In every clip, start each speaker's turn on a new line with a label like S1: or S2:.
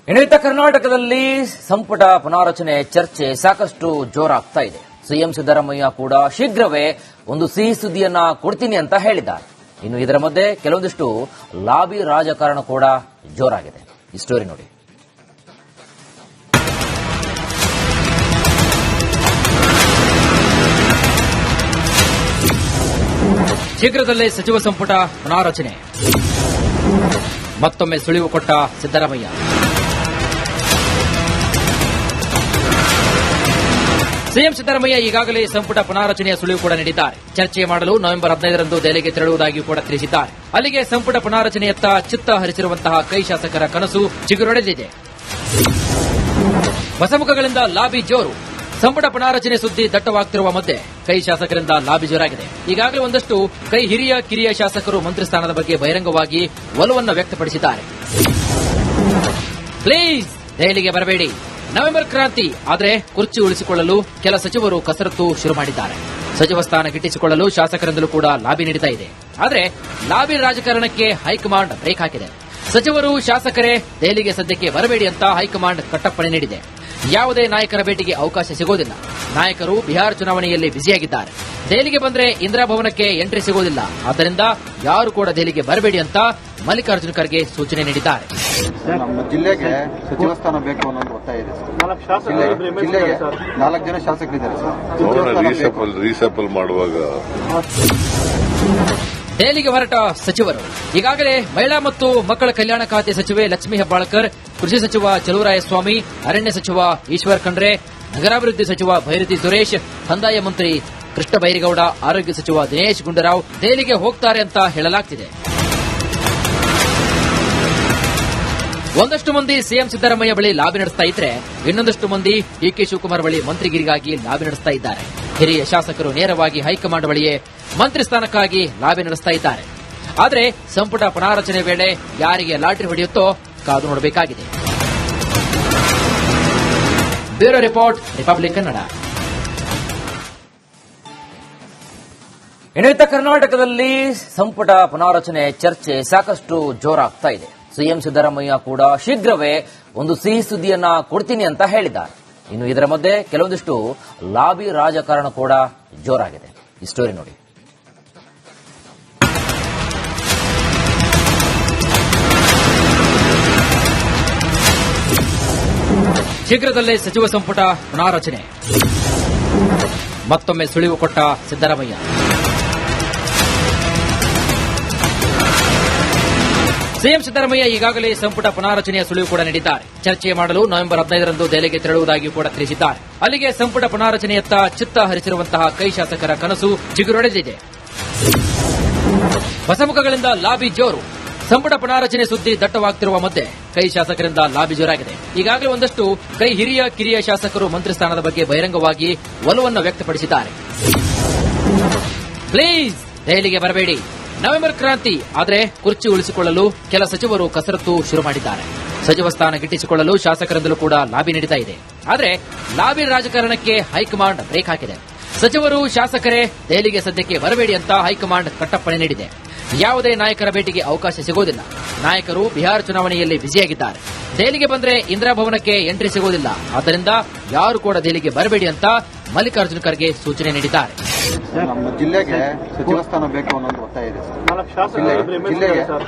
S1: ಇನ್ನಿತ ಕರ್ನಾಟಕದಲ್ಲಿ ಸಂಪುಟ ಪುನಾರಚನೆ ಚರ್ಚೆ ಸಾಕಷ್ಟು ಜೋರಾಗ್ತಾ ಇದೆ. ಸಿಎಂ ಸಿದ್ದರಾಮಯ್ಯ ಕೂಡ ಶೀಘ್ರವೇ ಒಂದು ಸಿಹಿ ಸುದ್ದಿಯನ್ನ ಕೊಡ್ತೀನಿ ಅಂತ ಹೇಳಿದ್ದಾರೆ. ಇನ್ನು ಇದರ ಮಧ್ಯೆ ಕೆಲವೊಂದಿಷ್ಟು ಲಾಬಿ ರಾಜಕಾರಣ ಕೂಡ ಜೋರಾಗಿದೆ. ಈ ಸ್ಟೋರಿ ನೋಡಿ. ಶೀಘ್ರದಲ್ಲೇ ಸಚಿವ ಸಂಪುಟ ಪುನಾರಚನೆ, ಮತ್ತೊಮ್ಮೆ ಸುಳಿವು ಕೊಟ್ಟ ಸಿದ್ದರಾಮಯ್ಯ. ಸಿಎಂ ಸಿದ್ದರಾಮಯ್ಯ ಈಗಾಗಲೇ ಸಂಪುಟ ಪುನಾರಚನೆಯ ಸುಳಿವು ಕೂಡ ನೀಡಿದ್ದಾರೆ. ಚರ್ಚೆ ಮಾಡಲು ನವೆಂಬರ್ 15ರಂದು ದೆಹಲಿಗೆ ತೆರಳುವುದಾಗಿಯೂ ಕೂಡ ತಿಳಿಸಿದ್ದಾರೆ. ಅಲ್ಲಿಗೆ ಸಂಪುಟ ಪುನಾರಚನೆಯತ್ತ ಚಿತ್ತ ಹರಿಸಿರುವಂತಹ ಕೈ ಶಾಸಕರ ಕನಸು ಚಿಗುರೊಡೆದಿದೆ. ಹೊಸಮುಖಗಳಿಂದ ಲಾಬಿ ಜೋರು. ಸಂಪುಟ ಪುನಾರಚನೆ ಸುದ್ದಿ ದಟ್ಟವಾಗ್ತಿರುವ ಮಧ್ಯೆ ಕೈ ಶಾಸಕರಿಂದ ಲಾಬಿ ಜೋರಾಗಿದೆ. ಈಗಾಗಲೇ ಒಂದಷ್ಟು ಕೈ ಹಿರಿಯ ಕಿರಿಯ ಶಾಸಕರು ಮಂತ್ರಿ ಸ್ಥಾನದ ಬಗ್ಗೆ ಬಹಿರಂಗವಾಗಿ ಒಲವನ್ನು ವ್ಯಕ್ತಪಡಿಸಿದ್ದಾರೆ. ಪ್ಲೀಸ್ ದೆಹಲಿಗೆ ಬರಬೇಡಿ, ನವೆಂಬರ್ ಕ್ರಾಂತಿ. ಆದರೆ ಕುರ್ಚಿ ಉಳಿಸಿಕೊಳ್ಳಲು ಕೆಲ ಸಚಿವರು ಕಸರತ್ತು ಶುರು ಮಾಡಿದ್ದಾರೆ. ಸಚಿವ ಸ್ಥಾನ ಗಿಟ್ಟಿಸಿಕೊಳ್ಳಲು ಶಾಸಕರಿಂದಲೂ ಕೂಡ ಲಾಬಿ ನಡೀತಾ ಇದೆ. ಆದರೆ ಲಾಬಿ ರಾಜಕಾರಣಕ್ಕೆ ಹೈಕಮಾಂಡ್ ಬ್ರೇಕ್ ಹಾಕಿದೆ. ಸಚಿವರು ಶಾಸಕರೇ ದೆಹಲಿಗೆ ಸದ್ಯಕ್ಕೆ ಬರಬೇಡಿ ಅಂತ ಹೈಕಮಾಂಡ್ ಕಟ್ಟಪ್ಪಣೆ ನೀಡಿದೆ. ಯಾವುದೇ ನಾಯಕರ ಭೇಟಿಗೆ ಅವಕಾಶ ಸಿಗೋದಿಲ್ಲ. ನಾಯಕರು ಬಿಹಾರ ಚುನಾವಣೆಯಲ್ಲಿ ಬ್ಯುಸಿಯಾಗಿದ್ದಾರೆ. ದೆಹಲಿಗೆ ಬಂದ್ರೆ ಇಂದಿರಾ ಭವನಕ್ಕೆ ಎಂಟ್ರಿ ಸಿಗೋದಿಲ್ಲ. ಆದ್ದರಿಂದ ಯಾರು ಕೂಡ ದೆಹಲಿಗೆ ಬರಬೇಡಿ ಅಂತ ಮಲ್ಲಿಕಾರ್ಜುನ ಖರ್ಗೆ ಸೂಚನೆ ನೀಡಿದ್ದಾರೆ.
S2: ನಮ್ಮ ಜಿಲ್ಲೆಗೆ ಸಚಿವ ಸ್ಥಾನ ಬೇಕು ಅನ್ನೋದು ಒತ್ತಾಯ ಇದೆ. ಜಿಲ್ಲೆಗೆ 4 ಜನ ಶಾಸಕರಿದ್ದಾರೆ ಸರ್.
S3: ರೀಸೆಪಲ್ ಮಾಡುವಾಗ
S1: ದೆಹಲಿಗೆ ಹೊರಟ ಸಚಿವರು ಈಗಾಗಲೇ ಮಹಿಳಾ ಮತ್ತು ಮಕ್ಕಳ ಕಲ್ಯಾಣ ಖಾತೆ ಸಚಿವೆ ಲಕ್ಷ್ಮೀ ಹೆಬ್ಬಾಳ್ಕರ್, ಕೃಷಿ ಸಚಿವ ಚಲುವರಾಯಸ್ವಾಮಿ, ಅರಣ್ಯ ಸಚಿವ ಈಶ್ವರ್ ಖಂಡ್ರೆ, ನಗರಾಭಿವೃದ್ಧಿ ಸಚಿವ ಭೈರತಿ ಸುರೇಶ್, ಕಂದಾಯ ಮಂತ್ರಿ ಕೃಷ್ಣ ಬೈರೇಗೌಡ, ಆರೋಗ್ಯ ಸಚಿವ ದಿನೇಶ್ ಗುಂಡೂರಾವ್ ದೆಹಲಿಗೆ ಹೋಗ್ತಾರೆ ಅಂತ ಹೇಳಲಾಗ್ತಿದೆ. ಒಂದಷ್ಟು ಮಂದಿ ಸಿಎಂ ಸಿದ್ದರಾಮಯ್ಯ ಬಳಿ ಲಾಬಿ ನಡೆಸ್ತಾ ಇದ್ರೆ, ಇನ್ನೊಂದಷ್ಟು ಮಂದಿ ಡಿಕೆ ಶಿವಕುಮಾರ್ ಬಳಿ ಮಂತ್ರಿಗಿರಿಗಾಗಿ ಲಾಬಿ ನಡೆಸ್ತಾ ಇದ್ದಾರೆ. ಹಿರಿಯ ಶಾಸಕರು ನೇರವಾಗಿ ಹೈಕಮಾಂಡ್ ಬಳಿಯೇ ಮಂತ್ರಿ ಸ್ಥಾನಕ್ಕಾಗಿ ಲಾಬಿ ನಡೆಸ್ತಾ ಇದ್ದಾರೆ. ಆದರೆ ಸಂಪುಟ ಪುನಾರಚನೆ ವೇಳೆ ಯಾರಿಗೆ ಲಾಟರಿ ಹೊಡೆಯುತ್ತೋ ಕಾದು ನೋಡಬೇಕಾಗಿದೆ. Bureau report, Republic Kannada. ಇನ್ನಿತ ಕರ್ನಾಟಕದಲ್ಲಿ ಸಂಪುಟ ಪುನಾರಚನೆ ಚರ್ಚೆ ಸಾಕಷ್ಟು ಜೋರಾಗ್ತಾ ಇದೆ. ಸಿಎಂ ಸಿದ್ದರಾಮಯ್ಯ ಕೂಡ ಶೀಘ್ರವೇ ಒಂದು ಸಿಹಿ ಸುದ್ದಿಯನ್ನ ಕೊಡ್ತೀನಿ ಅಂತ ಹೇಳಿದ್ದಾರೆ. ಇನ್ನು ಇದರ ಮಧ್ಯೆ ಕೆಲವೊಂದಿಷ್ಟು ಲಾಬಿ ರಾಜಕಾರಣ ಕೂಡ ಜೋರಾಗಿದೆ. ಈ ಸ್ಟೋರಿ ನೋಡಿ. ಶೀಘ್ರದಲ್ಲೇ ಸಚಿವ ಸಂಪುಟ ಪುನಾರಚನೆ, ಮತ್ತೊಮ್ಮೆ ಸುಳಿವು ಕೊಟ್ಟ ಸಿದ್ದರಾಮಯ್ಯ. ಸಿಎಂ ಸಿದ್ದರಾಮಯ್ಯ ಈಗಾಗಲೇ ಸಂಪುಟ ಪುನಾರಚನೆಯ ಸುಳಿವು ಕೂಡ ನೀಡಿದ್ದಾರೆ. ಚರ್ಚೆ ಮಾಡಲು ನವೆಂಬರ್ 15ರಂದು ದೆಹಲಿಗೆ ತೆರಳುವುದಾಗಿಯೂ ಕೂಡ ತಿಳಿಸಿದ್ದಾರೆ. ಅಲ್ಲಿಗೆ ಸಂಪುಟ ಪುನಾರಚನೆಯತ್ತ ಚಿತ್ತ ಹರಿಸಿರುವಂತಹ ಕೈ ಶಾಸಕರ ಕನಸು ಚಿಗುರೊಡೆದಿದೆ. ಹೊಸಮುಖಗಳಿಂದ ಲಾಬಿ ಜೋರು. ಸಂಪುಟ ಪುನಾರಚನೆ ಸುದ್ದಿ ದಟ್ಟವಾಗ್ತಿರುವ ಮಧ್ಯೆ ಕೈ ಶಾಸಕರಿಂದ ಲಾಬಿ ಜೋರಾಗಿದೆ. ಈಗಾಗಲೇ ಒಂದಷ್ಟು ಕೈ ಹಿರಿಯ ಕಿರಿಯ ಶಾಸಕರು ಮಂತ್ರಿ ಸ್ಥಾನದ ಬಗ್ಗೆ ಬಹಿರಂಗವಾಗಿ ಒಲವನ್ನು ವ್ಯಕ್ತಪಡಿಸಿದ್ದಾರೆ. ಪ್ಲೀಸ್ ದೆಹಲಿಗೆ ಬರಬೇಡಿ, ನವೆಂಬರ್ ಕ್ರಾಂತಿ. ಆದರೆ ಕುರ್ಚಿ ಉಳಿಸಿಕೊಳ್ಳಲು ಕೆಲ ಸಚಿವರು ಕಸರತ್ತು ಶುರು ಮಾಡಿದ್ದಾರೆ. ಸಚಿವ ಸ್ಥಾನ ಗಿಟ್ಟಿಸಿಕೊಳ್ಳಲು ಶಾಸಕರಿಂದಲೂ ಕೂಡ ಲಾಬಿ ನಡೀತಾ ಇದೆ. ಆದರೆ ಲಾಬಿ ರಾಜಕಾರಣಕ್ಕೆ ಹೈಕಮಾಂಡ್ ಬ್ರೇಕ್ ಹಾಕಿದೆ. ಸಚಿವರು ಶಾಸಕರೇ ದೆಹಲಿಗೆ ಸದ್ಯಕ್ಕೆ ಬರಬೇಡಿ ಅಂತ ಹೈಕಮಾಂಡ್ ಕಟ್ಟಪ್ಪಣೆ ನೀಡಿದೆ. ಯಾವುದೇ ನಾಯಕರ ಭೇಟಿಗೆ ಅವಕಾಶ ಸಿಗೋದಿಲ್ಲ. ನಾಯಕರು ಬಿಹಾರ ಚುನಾವಣೆಯಲ್ಲಿ ಬ್ಯುಸಿಯಾಗಿದ್ದಾರೆ. ದೆಹಲಿಗೆ ಬಂದ್ರೆ ಇಂದಿರಾ ಭವನಕ್ಕೆ ಎಂಟ್ರಿ ಸಿಗೋದಿಲ್ಲ. ಆದ್ದರಿಂದ ಯಾರು ಕೂಡ ದೆಹಲಿಗೆ ಬರಬೇಡಿ ಅಂತ ಮಲ್ಲಿಕಾರ್ಜುನ ಖರ್ಗೆ ಸೂಚನೆ ನೀಡಿದ್ದಾರೆ.
S2: ನಮ್ಮ ಜಿಲ್ಲೆಗೆ ಸಚಿವ ಸ್ಥಾನ ಬೇಕು ಅನ್ನೋದು ಒತ್ತಾಯ ಇದೆ ಸರ್. ಜಿಲ್ಲೆಗೆ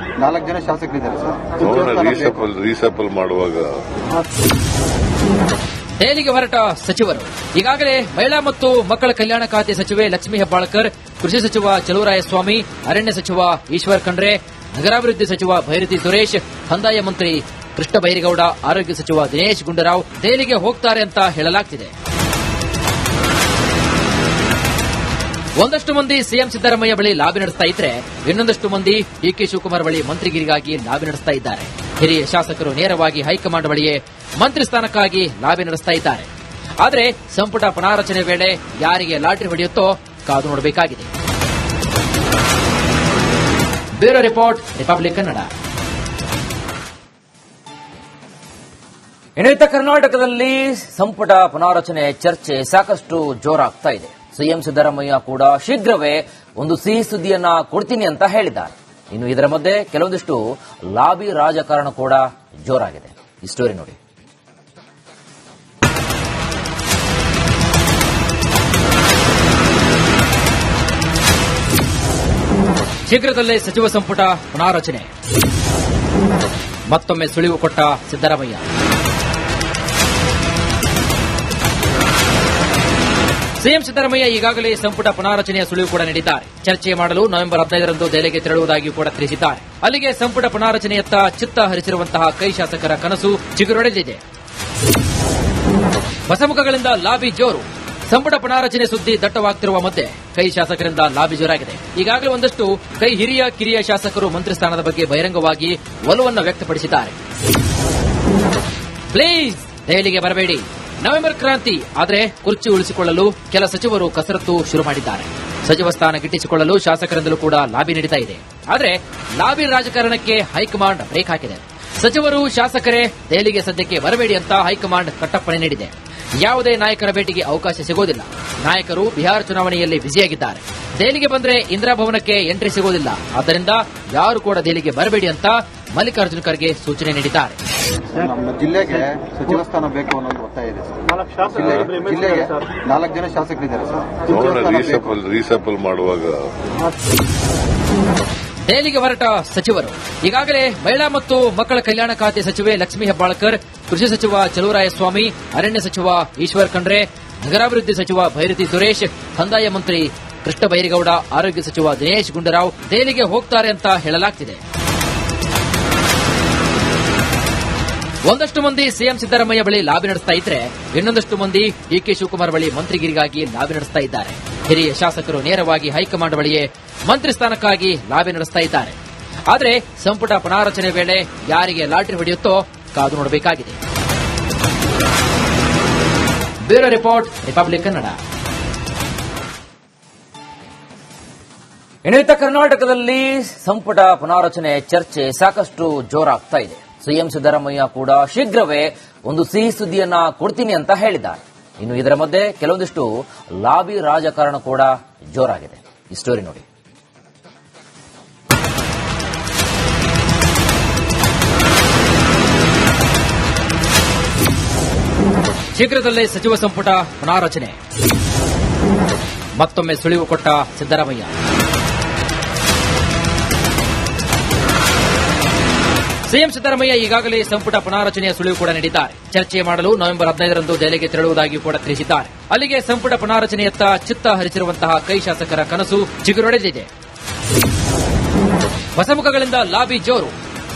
S2: 4 ಜನ ಶಾಸಕರಿದ್ದಾರೆ ಸರ್.
S3: ರೀಸೆಪಲ್ ಮಾಡುವಾಗ
S1: ದೆಹಲಿಗೆ ಹೊರಟ ಸಚಿವರು ಈಗಾಗಲೇ ಮಹಿಳಾ ಮತ್ತು ಮಕ್ಕಳ ಕಲ್ಯಾಣ ಖಾತೆ ಸಚಿವೆ ಲಕ್ಷ್ಮೀ ಹೆಬ್ಬಾಳ್ಕರ್, ಕೃಷಿ ಸಚಿವ ಚಲುವರಾಯಸ್ವಾಮಿ, ಅರಣ್ಯ ಸಚಿವ ಈಶ್ವರ್ ಖಂಡ್ರೆ, ನಗರಾಭಿವೃದ್ಧಿ ಸಚಿವ ಭೈರತಿ ಸುರೇಶ್, ಕಂದಾಯ ಮಂತ್ರಿ ಕೃಷ್ಣ ಬೈರೇಗೌಡ, ಆರೋಗ್ಯ ಸಚಿವ ದಿನೇಶ್ ಗುಂಡೂರಾವ್ ದೆಹಲಿಗೆ ಹೋಗ್ತಾರೆ ಅಂತ ಹೇಳಲಾಗ್ತಿದೆ. ಒಂದಷ್ಟು ಮಂದಿ ಸಿಎಂ ಸಿದ್ದರಾಮಯ್ಯ ಬಳಿ ಲಾಬಿ ನಡೆಸ್ತಾ ಇದ್ರೆ, ಇನ್ನೊಂದಷ್ಟು ಮಂದಿ ಡಿಕೆ ಶಿವಕುಮಾರ್ ಬಳಿ ಮಂತ್ರಿಗಿರಿಗಾಗಿ ಲಾಬಿ ನಡೆಸ್ತಾ ಇದ್ದಾರೆ. ಹಿರಿಯ ಶಾಸಕರು ನೇರವಾಗಿ ಹೈಕಮಾಂಡ್ ಬಳಿಯೇ ಮಂತ್ರಿ ಸ್ಥಾನಕ್ಕಾಗಿ ಲಾಬಿ ನಡೆಸ್ತಾ ಇದ್ದಾರೆ. ಆದರೆ ಸಂಪುಟ ಪುನಾರಚನೆ ವೇಳೆ ಯಾರಿಗೆ ಲಾಟರಿ ಹೊಡೆಯುತ್ತೋ ಕಾದು ನೋಡಬೇಕಾಗಿದೆ. Bureau report, Republic Kannada. ಇನ್ನಿತ ಕರ್ನಾಟಕದಲ್ಲಿ ಸಂಪುಟ ಪುನಾರಚನೆ ಚರ್ಚೆ ಸಾಕಷ್ಟು ಜೋರಾಗ್ತಾ ಇದೆ. ಸಿಎಂ ಸಿದ್ದರಾಮಯ್ಯ ಕೂಡ ಶೀಘ್ರವೇ ಒಂದು ಸಿಹಿ ಸುದ್ದಿಯನ್ನ ಕೊಡ್ತೀನಿ ಅಂತ ಹೇಳಿದ್ದಾರೆ. ಇನ್ನು ಇದರ ಮಧ್ಯೆ ಕೆಲವೊಂದಿಷ್ಟು ಲಾಬಿ ರಾಜಕಾರಣ ಕೂಡ ಜೋರಾಗಿದೆ. ಈ ಸ್ಟೋರಿ ನೋಡಿ. ಶೀಘ್ರದಲ್ಲೇ ಸಚಿವ ಸಂಪುಟ ಪುನಾರಚನೆ, ಮತ್ತೊಮ್ಮೆ ಸುಳಿವು ಕೊಟ್ಟ ಸಿದ್ದರಾಮಯ್ಯ. ಸಿಎಂ ಸಿದ್ದರಾಮಯ್ಯ ಈಗಾಗಲೇ ಸಂಪುಟ ಪುನಾರಚನೆಯ ಸುಳಿವು ಕೂಡ ನೀಡಿದ್ದಾರೆ. ಚರ್ಚೆ ಮಾಡಲು ನವೆಂಬರ್ 15ರಂದು ದೆಹಲಿಗೆ ತೆರಳುವುದಾಗಿ ಕೂಡ ತಿಳಿಸಿದ್ದಾರೆ. ಅಲ್ಲಿಗೆ ಸಂಪುಟ ಪುನಾರಚನೆಯತ್ತ ಚಿತ್ತ ಹರಿಸಿರುವಂತಹ ಕೈ ಶಾಸಕರ ಕನಸು ಚಿಗುರೊಡೆದಿದೆ. ಹೊಸಮುಖಗಳಿಂದ ಲಾಬಿ ಜೋರು. ಸಂಪುಟ ಪುನಾರಚನೆ ಸುದ್ದಿ ದಟ್ಟವಾಗ್ತಿರುವ ಮಧ್ಯೆ ಕೈ ಶಾಸಕರಿಂದ ಲಾಬಿ ಜೋರಾಗಿದೆ. ಈಗಾಗಲೇ ಒಂದಷ್ಟು ಕೈ ಹಿರಿಯ ಕಿರಿಯ ಶಾಸಕರು ಮಂತ್ರಿ ಸ್ಥಾನದ ಬಗ್ಗೆ ಬಹಿರಂಗವಾಗಿ ಒಲವನ್ನು ವ್ಯಕ್ತಪಡಿಸಿದ್ದಾರೆ. ಪ್ಲೀಸ್ ದೆಹಲಿಗೆ ಬರಬೇಡಿ, ನವೆಂಬರ್ ಕ್ರಾಂತಿ. ಆದರೆ ಕುರ್ಚಿ ಉಳಿಸಿಕೊಳ್ಳಲು ಕೆಲ ಸಚಿವರು ಕಸರತ್ತು ಶುರು ಮಾಡಿದ್ದಾರೆ. ಸಚಿವ ಸ್ಥಾನ ಗಿಟ್ಟಿಸಿಕೊಳ್ಳಲು ಶಾಸಕರಿಂದಲೂ ಕೂಡ ಲಾಬಿ ನಡೀತಾ ಇದೆ. ಆದರೆ ಲಾಬಿ ರಾಜಕಾರಣಕ್ಕೆ ಹೈಕಮಾಂಡ್ ಬ್ರೇಕ್ ಹಾಕಿದೆ. ಸಚಿವರು ಶಾಸಕರೇ ದೆಹಲಿಗೆ ಸದ್ಯಕ್ಕೆ ಬರಬೇಡಿ ಅಂತ ಹೈಕಮಾಂಡ್ ಕಟ್ಟಪ್ಪಣೆ ನೀಡಿದೆ. ಯಾವುದೇ ನಾಯಕರ ಭೇಟಿಗೆ ಅವಕಾಶ ಸಿಗೋದಿಲ್ಲ. ನಾಯಕರು ಬಿಹಾರ ಚುನಾವಣೆಯಲ್ಲಿ ಬ್ಯುಸಿಯಾಗಿದ್ದಾರೆ. ದೆಹಲಿಗೆ ಬಂದ್ರೆ ಇಂದಿರಾ ಭವನಕ್ಕೆ ಎಂಟ್ರಿ ಸಿಗೋದಿಲ್ಲ. ಆದ್ದರಿಂದ ಯಾರು ಕೂಡ ದೆಹಲಿಗೆ ಬರಬೇಡಿ ಅಂತ ಮಲ್ಲಿಕಾರ್ಜುನ ಖರ್ಗೆ ಸೂಚನೆ ನೀಡಿದ್ದಾರೆ.
S2: ನಮ್ಮ ಜಿಲ್ಲೆಗೆ ಸಚಿವ ಸ್ಥಾನ ಬೇಕು ಅನ್ನೋದು ಒತ್ತಾಯ ಇದೆ. ಜಿಲ್ಲೆಗೆ 4 ಜನ ಶಾಸಕರಿದ್ದಾರೆ ಸರ್.
S3: ರೀಸಫಲ್ ಮಾಡುವಾಗ
S1: ದೆಹಲಿಗೆ ಹೊರಟ ಸಚಿವರು ಈಗಾಗಲೇ ಮಹಿಳಾ ಮತ್ತು ಮಕ್ಕಳ ಕಲ್ಯಾಣ ಖಾತೆ ಸಚಿವೆ ಲಕ್ಷ್ಮೀ ಹೆಬ್ಬಾಳ್ಕರ್, ಕೃಷಿ ಸಚಿವ ಚಲುವರಾಯಸ್ವಾಮಿ, ಅರಣ್ಯ ಸಚಿವ ಈಶ್ವರ್ ಖಂಡ್ರೆ, ನಗರಾಭಿವೃದ್ಧಿ ಸಚಿವ ಭೈರತಿ ಸುರೇಶ್, ಕಂದಾಯ ಮಂತ್ರಿ ಕೃಷ್ಣ ಬೈರೇಗೌಡ, ಆರೋಗ್ಯ ಸಚಿವ ದಿನೇಶ್ ಗುಂಡೂರಾವ್ ದೆಹಲಿಗೆ ಹೋಗ್ತಾರೆ ಅಂತ ಹೇಳಲಾಗ್ತಿದೆ. ಒಂದಷ್ಟು ಮಂದಿ ಸಿಎಂ ಸಿದ್ದರಾಮಯ್ಯ ಬಳಿ ಲಾಬಿ ನಡೆಸ್ತಾ ಇದ್ರೆ, ಇನ್ನೊಂದಷ್ಟು ಮಂದಿ ಡಿಕೆ ಶಿವಕುಮಾರ್ ಬಳಿ ಮಂತ್ರಿಗಿರಿಗಾಗಿ ಲಾಬಿ ನಡೆಸ್ತಾ ಇದ್ದಾರೆ. ಹಿರಿಯ ಶಾಸಕರು ನೇರವಾಗಿ ಹೈಕಮಾಂಡ್ ಬಳಿಯೇ ಮಂತ್ರಿ ಸ್ಥಾನಕ್ಕಾಗಿ ಲಾಬಿ ನಡೆಸ್ತಾ ಇದ್ದಾರೆ. ಆದರೆ ಸಂಪುಟ ಪುನಾರಚನೆ ವೇಳೆ ಯಾರಿಗೆ ಲಾಟರಿ ಹೊಡೆಯುತ್ತೋ ಕಾದು ನೋಡಬೇಕಾಗಿದೆ. Bureau report, Republic Kannada. ಇನ್ನಿತ ಕರ್ನಾಟಕದಲ್ಲಿ ಸಂಪುಟ ಪುನಾರಚನೆ ಚರ್ಚೆ ಸಾಕಷ್ಟು ಜೋರಾಗ್ತಾ ಇದೆ. ಸಿಎಂ ಸಿದ್ದರಾಮಯ್ಯ ಕೂಡ ಶೀಘ್ರವೇ ಒಂದು ಸಿಹಿ ಸುದ್ದಿಯನ್ನ ಕೊಡ್ತೀನಿ ಅಂತ ಹೇಳಿದ್ದಾರೆ. ಇನ್ನು ಇದರ ಮಧ್ಯೆ ಕೆಲವೊಂದಿಷ್ಟು ಲಾಬಿ ರಾಜಕಾರಣ ಕೂಡ ಜೋರಾಗಿದೆ. ಈ ಸ್ಟೋರಿ ನೋಡಿ. ಶೀಘ್ರದಲ್ಲೇ ಸಚಿವ ಸಂಪುಟ ಪುನಾರಚನೆ, ಮತ್ತೊಮ್ಮೆ ಸುಳಿವು ಕೊಟ್ಟ ಸಿದ್ದರಾಮಯ್ಯ. ಸಿಎಂ ಸಿದ್ದರಾಮಯ್ಯ ಈಗಾಗಲೇ ಸಂಪುಟ ಪುನಾರಚನೆಯ ಸುಳಿವು ಕೂಡ ನೀಡಿದ್ದಾರೆ. ಚರ್ಚೆ ಮಾಡಲು ನವೆಂಬರ್ 15ರಂದು ದೆಹಲಿಗೆ ತೆರಳುವುದಾಗಿ ಕೂಡ ತಿಳಿಸಿದ್ದಾರೆ. ಅಲ್ಲಿಗೆ ಸಂಪುಟ ಪುನಾರಚನೆಯತ್ತ ಚಿತ್ತ ಹರಿಸಿರುವಂತಹ ಕೈ ಶಾಸಕರ ಕನಸು ಚಿಗುರೊಡೆದಿದೆ. ಹೊಸಮುಖಗಳಿಂದ ಲಾಬಿ ಜೋರು.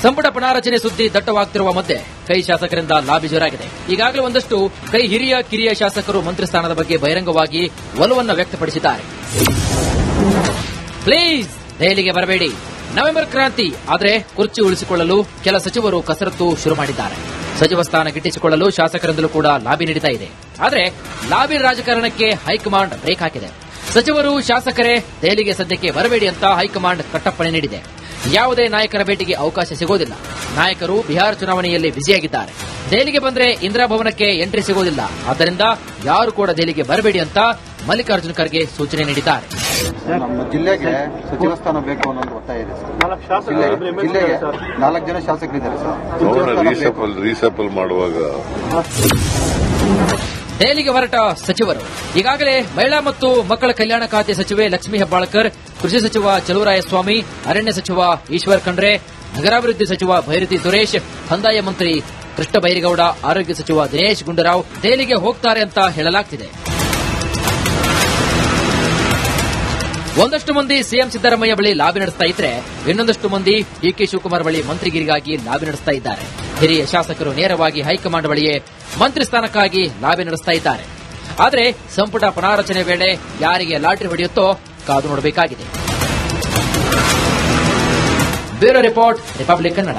S1: ಸಂಪುಟ ಪುನಾರಚನೆ ಸುದ್ದಿ ದಟ್ಟವಾಗ್ತಿರುವ ಮಧ್ಯೆ ಕೈ ಶಾಸಕರಿಂದ ಲಾಬಿ ಜೋರಾಗಿದೆ. ಈಗಾಗಲೇ ಒಂದಷ್ಟು ಕೈ ಹಿರಿಯ ಕಿರಿಯ ಶಾಸಕರು ಮಂತ್ರಿ ಸ್ಥಾನದ ಬಗ್ಗೆ ಬಹಿರಂಗವಾಗಿ ಒಲವನ್ನು ವ್ಯಕ್ತಪಡಿಸಿದ್ದಾರೆ. ಪ್ಲೀಸ್ ದೆಹಲಿಗೆ ಬರಬೇಡಿ, ನವೆಂಬರ್ ಕ್ರಾಂತಿ. ಆದರೆ ಕುರ್ಚಿ ಉಳಿಸಿಕೊಳ್ಳಲು ಕೆಲ ಸಚಿವರು ಕಸರತ್ತು ಶುರು ಮಾಡಿದ್ದಾರೆ. ಸಚಿವ ಸ್ಥಾನ ಗಿಟ್ಟಿಸಿಕೊಳ್ಳಲು ಶಾಸಕರಿಂದಲೂ ಕೂಡ ಲಾಬಿ ನಡೀತಾ ಇದೆ. ಆದರೆ ಲಾಬಿ ರಾಜಕಾರಣಕ್ಕೆ ಹೈಕಮಾಂಡ್ ಬ್ರೇಕ್ ಹಾಕಿದೆ. ಸಚಿವರು ಶಾಸಕರೇ ದೆಹಲಿಗೆ ಸದ್ಯಕ್ಕೆ ಬರಬೇಡಿ ಅಂತ ಹೈಕಮಾಂಡ್ ಕಟ್ಟಪ್ಪಣೆ ನೀಡಿದೆ. ಯಾವುದೇ ನಾಯಕರ ಭೇಟಿಗೆ ಅವಕಾಶ ಸಿಗೋದಿಲ್ಲ. ನಾಯಕರು ಬಿಹಾರ ಚುನಾವಣೆಯಲ್ಲಿ ಬ್ಯುಸಿಯಾಗಿದ್ದಾರೆ. ದೆಹಲಿಗೆ ಬಂದ್ರೆ ಇಂದಿರಾ ಭವನಕ್ಕೆ ಎಂಟ್ರಿ ಸಿಗೋದಿಲ್ಲ. ಆದ್ದರಿಂದ ಯಾರು ಕೂಡ ದೆಹಲಿಗೆ ಬರಬೇಡಿ ಅಂತ ಮಲ್ಲಿಕಾರ್ಜುನ ಖರ್ಗೆ ಸೂಚನೆ ನೀಡಿದ್ದಾರೆ.
S2: ನಮ್ಮ ಜಿಲ್ಲೆಗೆ ಸಚಿವ ಸ್ಥಾನ ಬೇಕು ಅನ್ನೋದು ಒತ್ತಾಯ ಇದೆ ಸರ್. ಜಿಲ್ಲೆಗೆ 4 ಜನ ಶಾಸಕರಿದ್ದಾರೆ ಸರ್.
S3: ರೀಸಫಲ್ ಮಾಡುವಾಗ
S1: ದೆಹಲಿಗೆ ಹೊರಟ ಸಚಿವರು ಈಗಾಗಲೇ ಮಹಿಳಾ ಮತ್ತು ಮಕ್ಕಳ ಕಲ್ಯಾಣ ಖಾತೆ ಸಚಿವೆ ಲಕ್ಷ್ಮೀ ಹೆಬ್ಬಾಳ್ಕರ್, ಕೃಷಿ ಸಚಿವ ಚಲುವರಾಯಸ್ವಾಮಿ, ಅರಣ್ಯ ಸಚಿವ ಈಶ್ವರ್ ಖಂಡ್ರೆ, ನಗರಾಭಿವೃದ್ಧಿ ಸಚಿವ ಭೈರತಿ ಸುರೇಶ್, ಕಂದಾಯ ಮಂತ್ರಿ ಕೃಷ್ಣ ಬೈರೇಗೌಡ, ಆರೋಗ್ಯ ಸಚಿವ ದಿನೇಶ್ ಗುಂಡೂರಾವ್ ದೆಹಲಿಗೆ ಹೋಗ್ತಾರೆ ಅಂತ ಹೇಳಲಾಗ್ತಿದೆ. ಒಂದಷ್ಟು ಮಂದಿ ಸಿಎಂ ಸಿದ್ದರಾಮಯ್ಯ ಬಳಿ ಲಾಬಿ ನಡೆಸ್ತಾ ಇದ್ರೆ, ಇನ್ನೊಂದಷ್ಟು ಮಂದಿ ಡಿಕೆ ಶಿವಕುಮಾರ್ ಬಳಿ ಮಂತ್ರಿಗಿರಿಗಾಗಿ ಲಾಬಿ ನಡೆಸ್ತಾ ಇದ್ದಾರೆ. ಹಿರಿಯ ಶಾಸಕರು ನೇರವಾಗಿ ಹೈಕಮಾಂಡ್ ಬಳಿಯೇ ಮಂತ್ರಿ ಸ್ಥಾನಕ್ಕಾಗಿ ಲಾಬಿ ನಡೆಸ್ತಾ ಇದ್ದಾರೆ. ಆದರೆ ಸಂಪುಟ ಪುನಾರಚನೆ ವೇಳೆ ಯಾರಿಗೆ ಲಾಟರಿ ಹೊಡೆಯುತ್ತೋ ಕಾದು ನೋಡಬೇಕಾಗಿದೆ. Bureau report, Republic Kannada.